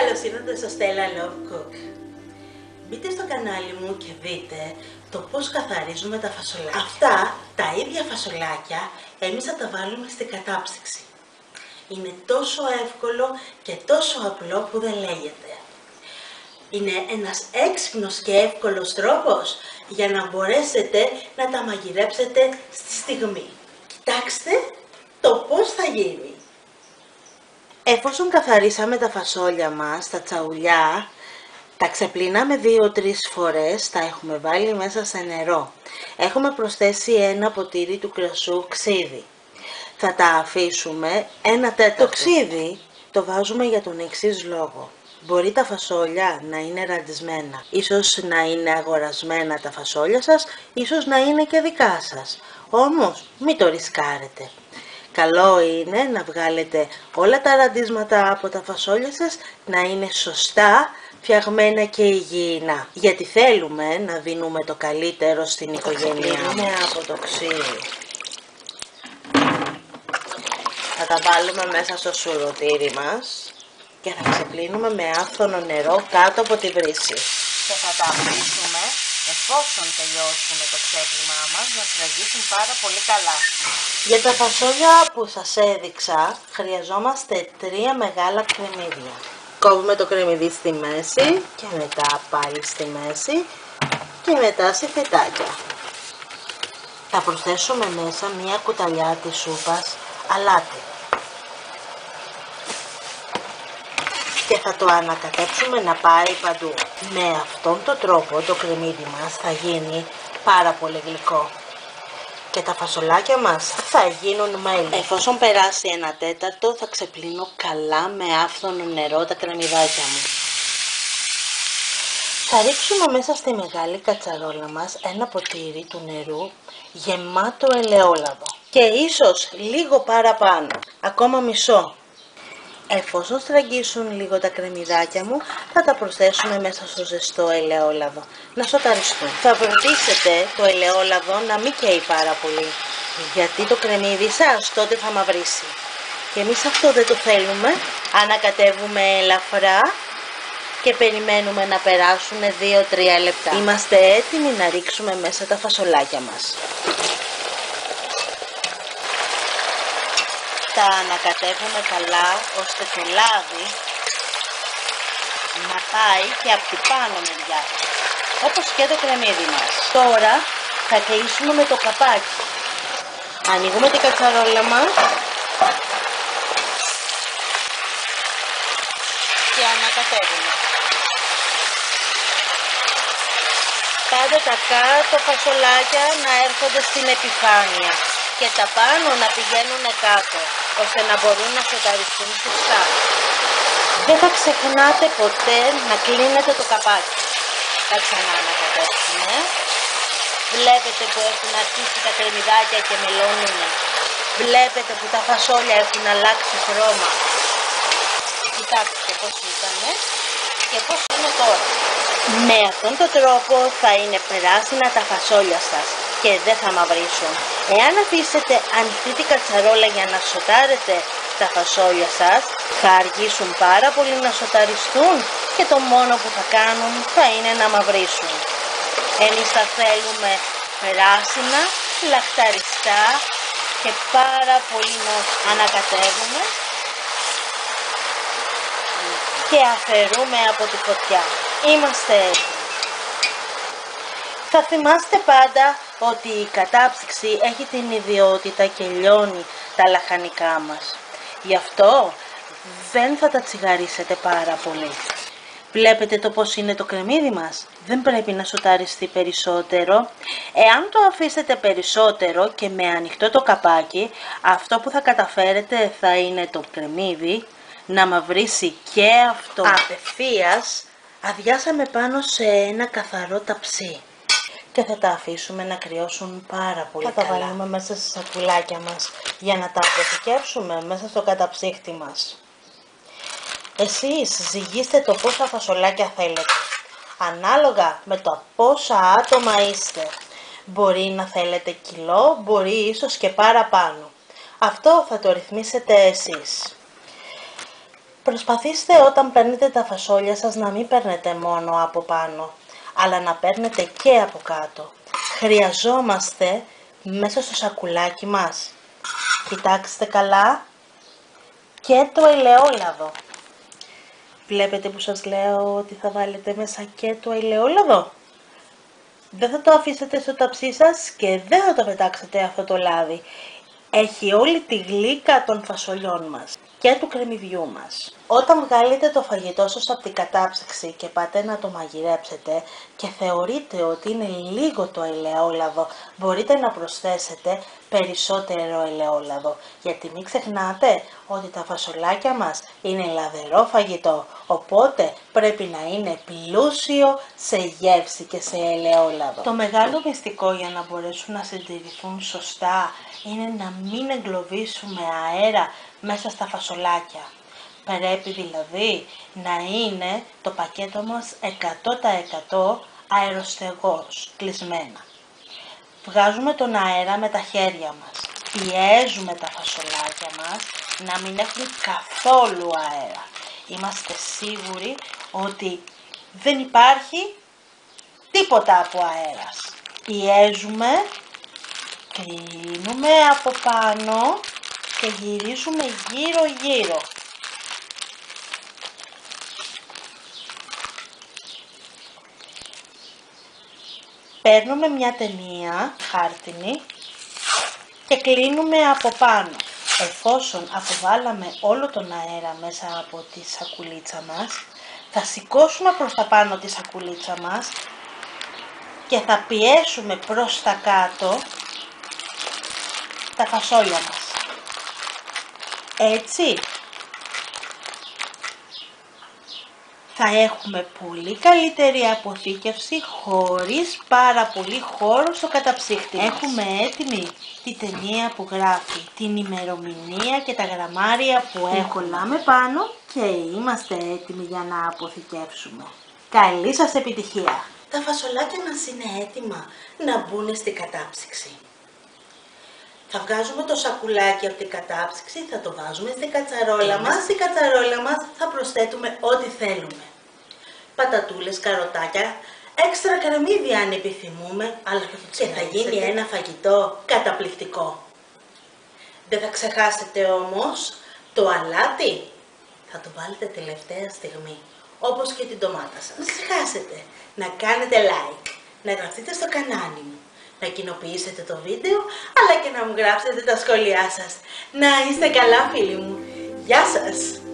Καλώς ήρθατε στο Stella Love Cook. Μπείτε στο κανάλι μου και δείτε το πώς καθαρίζουμε τα φασολάκια. Αυτά τα ίδια φασολάκια εμείς θα τα βάλουμε στην κατάψυξη. Είναι τόσο εύκολο και τόσο απλό που δεν λέγεται. Είναι ένας έξυπνος και εύκολος τρόπος για να μπορέσετε να τα μαγειρέψετε στη στιγμή. Κοιτάξτε το πώς θα γίνει. Εφόσον καθαρίσαμε τα φασόλια μας, τα τσαουλιά, τα ξεπλύναμε 2-3 φορές, τα έχουμε βάλει μέσα σε νερό. Έχουμε προσθέσει ένα ποτήρι του κρασού ξύδι. Θα τα αφήσουμε 1/4. Το ξύδι το βάζουμε για τον εξής λόγο. Μπορεί τα φασόλια να είναι ραντισμένα, ίσως να είναι αγορασμένα τα φασόλια σας, ίσως να είναι και δικά σας. Όμως μην το ρισκάρετε. Καλό είναι να βγάλετε όλα τα ραντίσματα από τα φασόλια σας, να είναι σωστά φτιαγμένα και υγιεινά. Γιατί θέλουμε να δίνουμε το καλύτερο στην οικογένειά μας. Από το ξύδι. Θα τα βάλουμε μέσα στο σουρωτήρι μας και θα ξεπλύνουμε με άφθονο νερό κάτω από τη βρύση. Και θα τα αφήσουμε, εφόσον τελειώσουμε το ξέπλυμά μας, να σφραγίσουν πάρα πολύ καλά. Για τα φασόλια που σας έδειξα, χρειαζόμαστε 3 μεγάλα κρεμμύδια. Κόβουμε το κρεμμύδι στη μέση και μετά πάλι στη μέση και μετά σε φετάκια. Θα προσθέσουμε μέσα μια κουταλιά της σούπας αλάτι. Και θα το ανακατέψουμε να πάει παντού. Με αυτόν τον τρόπο το κρεμμύδι μας θα γίνει πάρα πολύ γλυκό. Και τα φασολάκια μας θα γίνουν μέλι. Εφόσον περάσει 1/4 θα ξεπλύνω καλά με άφθονο νερό τα κρεμμυδάκια μου. Θα ρίξουμε μέσα στη μεγάλη κατσαρόλα μας ένα ποτήρι του νερού γεμάτο ελαιόλαδο. Και ίσως λίγο παραπάνω, ακόμα μισό. Εφόσον στραγγίσουν λίγο τα κρεμμυδάκια μου, θα τα προσθέσουμε μέσα στο ζεστό ελαιόλαδο, να σοταριστούν. Θα φροντίσετε το ελαιόλαδο να μην καίει πάρα πολύ, γιατί το κρεμμύδι σας τότε θα μαυρίσει. Και εμείς αυτό δεν το θέλουμε. Ανακατεύουμε ελαφρά και περιμένουμε να περάσουν 2-3 λεπτά. Είμαστε έτοιμοι να ρίξουμε μέσα τα φασολάκια μας. Τα ανακατεύουμε καλά ώστε το λάδι να πάει και από την πάνω μεριά, όπως και το κρεμμύδι μας. Τώρα θα κλείσουμε με το καπάκι. Ανοίγουμε την κατσαρόλα μας και ανακατεύουμε. Πάντα τα κάτω φασολάκια να έρχονται στην επιφάνεια και τα πάνω να πηγαίνουν κάτω, ώστε να μπορούν να σοταριστούν σωστά. Δεν θα ξεχνάτε ποτέ να κλείνετε το καπάκι. Θα ξανά ανακατεύσουμε. Βλέπετε που έχουν αρχίσει τα κρεμμυδάκια και μελώνουν. Βλέπετε που τα φασόλια έχουν αλλάξει χρώμα. Κοιτάξτε πώς ήταν και πώς είναι τώρα. Με αυτόν τον τρόπο θα είναι πράσινα τα φασόλια σας και δεν θα μαυρίσουν. Εάν αφήσετε ανοιχτή την κατσαρόλα για να σοτάρετε τα φασόλια σας, θα αργήσουν πάρα πολύ να σοταριστούν και το μόνο που θα κάνουν θα είναι να μαυρίσουν. Εμείς θα θέλουμε πράσινα, λαχταριστά και πάρα πολύ νόστιμα. Ανακατεύουμε και αφαιρούμε από τη φωτιά. Είμαστε έτοιμοι. Θα θυμάστε πάντα ότι η κατάψυξη έχει την ιδιότητα και λιώνει τα λαχανικά μας. Γι' αυτό δεν θα τα τσιγαρίσετε πάρα πολύ. Βλέπετε το πώς είναι το κρεμμύδι μας. Δεν πρέπει να σοταριστεί περισσότερο. Εάν το αφήσετε περισσότερο και με ανοιχτό το καπάκι, αυτό που θα καταφέρετε θα είναι το κρεμμύδι να μαυρίσει και αυτό. Απευθείας αδειάσαμε πάνω σε ένα καθαρό ταψί. Και θα τα αφήσουμε να κρυώσουν πάρα πολύ καλά. Θα τα βάλουμε μέσα στα σακουλάκια μας για να τα αποθηκεύσουμε μέσα στο καταψύχτη μας. Εσείς ζυγίστε το πόσα φασολάκια θέλετε, ανάλογα με το πόσα άτομα είστε. Μπορεί να θέλετε κιλό, μπορεί ίσως και παραπάνω. Αυτό θα το ρυθμίσετε εσείς. Προσπαθήστε όταν παίρνετε τα φασόλια σας να μην παίρνετε μόνο από πάνω, αλλά να παίρνετε και από κάτω. Χρειαζόμαστε μέσα στο σακουλάκι μας, κοιτάξτε καλά, και το ελαιόλαδο. Βλέπετε που σας λέω ότι θα βάλετε μέσα και το ελαιόλαδο? Δεν θα το αφήσετε στο ταψί σας και δεν θα το πετάξετε αυτό το λάδι. Έχει όλη τη γλύκα των φασολιών μας και του κρεμμυδιού μας. Όταν βγάλετε το φαγητό σας από την κατάψυξη και πάτε να το μαγειρέψετε και θεωρείτε ότι είναι λίγο το ελαιόλαδο, μπορείτε να προσθέσετε περισσότερο ελαιόλαδο. Γιατί μην ξεχνάτε ότι τα φασολάκια μας είναι λαδερό φαγητό, οπότε πρέπει να είναι πλούσιο σε γεύση και σε ελαιόλαδο. Το μεγάλο μυστικό για να μπορέσουν να συντηρηθούν σωστά είναι να μην εγκλωβίσουμε αέρα μέσα στα φασολάκια. Πρέπει δηλαδή να είναι το πακέτο μας 100% αεροστεγός, κλεισμένα. Βγάζουμε τον αέρα με τα χέρια μας. Πιέζουμε τα φασολάκια μας να μην έχουν καθόλου αέρα. Είμαστε σίγουροι ότι δεν υπάρχει τίποτα από αέρας. Πιέζουμε, κλείνουμε από πάνω και γυρίζουμε γύρω-γύρω. Παίρνουμε μια ταινία χάρτινη και κλείνουμε από πάνω. Εφόσον αποβάλαμε όλο τον αέρα μέσα από τη σακουλίτσα μας, θα σηκώσουμε προς τα πάνω τη σακουλίτσα μας και θα πιέσουμε προς τα κάτω τα φασόλια μας. Έτσι θα έχουμε πολύ καλύτερη αποθήκευση χωρίς πάρα πολύ χώρο στο καταψύκτη μας. Έχουμε έτοιμη τη ταινία που γράφει την ημερομηνία και τα γραμμάρια που κολλάμε πάνω και είμαστε έτοιμοι για να αποθηκεύσουμε. Καλή σας επιτυχία! Τα φασολάκια μας είναι έτοιμα να μπουν στην κατάψυξη. Θα βγάζουμε το σακουλάκι από την κατάψυξη, θα το βάζουμε στην κατσαρόλα μας. Στην κατσαρόλα μας θα προσθέτουμε ό,τι θέλουμε. Πατατούλες, καροτάκια, έξτρα κρεμμύδια αν επιθυμούμε, αλλά και θα γίνει ένα φαγητό καταπληκτικό. Δεν θα ξεχάσετε όμως το αλάτι. Θα το βάλετε τελευταία στιγμή, όπως και την ντομάτα σας. Μην ξεχάσετε να κάνετε like, να γραφτείτε στο κανάλι μου, να κοινοποιήσετε το βίντεο, αλλά και να μου γράψετε τα σχόλιά σας. Να είστε καλά φίλοι μου. Γεια σας!